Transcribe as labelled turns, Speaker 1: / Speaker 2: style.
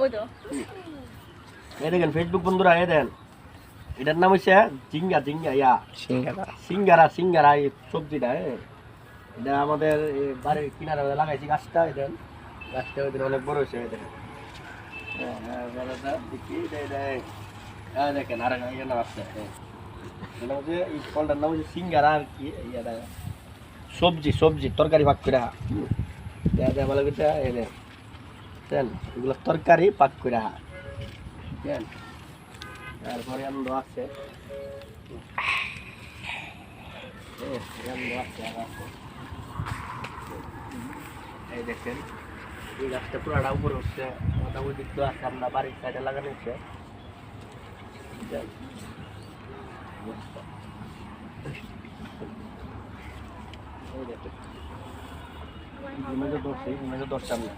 Speaker 1: ওই তো
Speaker 2: এই দেখেন ফেসবুক বন্ধুরা, এই দেন এটার নাম হচ্ছে জিঙ্গা জিঙ্গা সিঙ্গারা এই সবজিটা। এটা আমাদের বাড়ির কিনারে লাগাইছি গাছটা। এই দেন গাছটা ওই দিন অনেক বড় হয়েছে। এই দেখেন দেখেন আর নাম আছে। এটা হচ্ছে এই ফলটার নাম হচ্ছে সিঙ্গারা আর কি। এটা সবজি তরকারি পাক করে দেয়া ভালো করে। এই দেন এগুলো তরকারি পাক করে দেন। তারপরে আনন্দ আছে এই দেখেন এই গাছটা পুরাটা উপরে হচ্ছে মোটামুটি তো আছে আপনার বাড়ির সাইডে লাগানো হচ্ছে। এই দেখেন দর্শি দর্শাম না।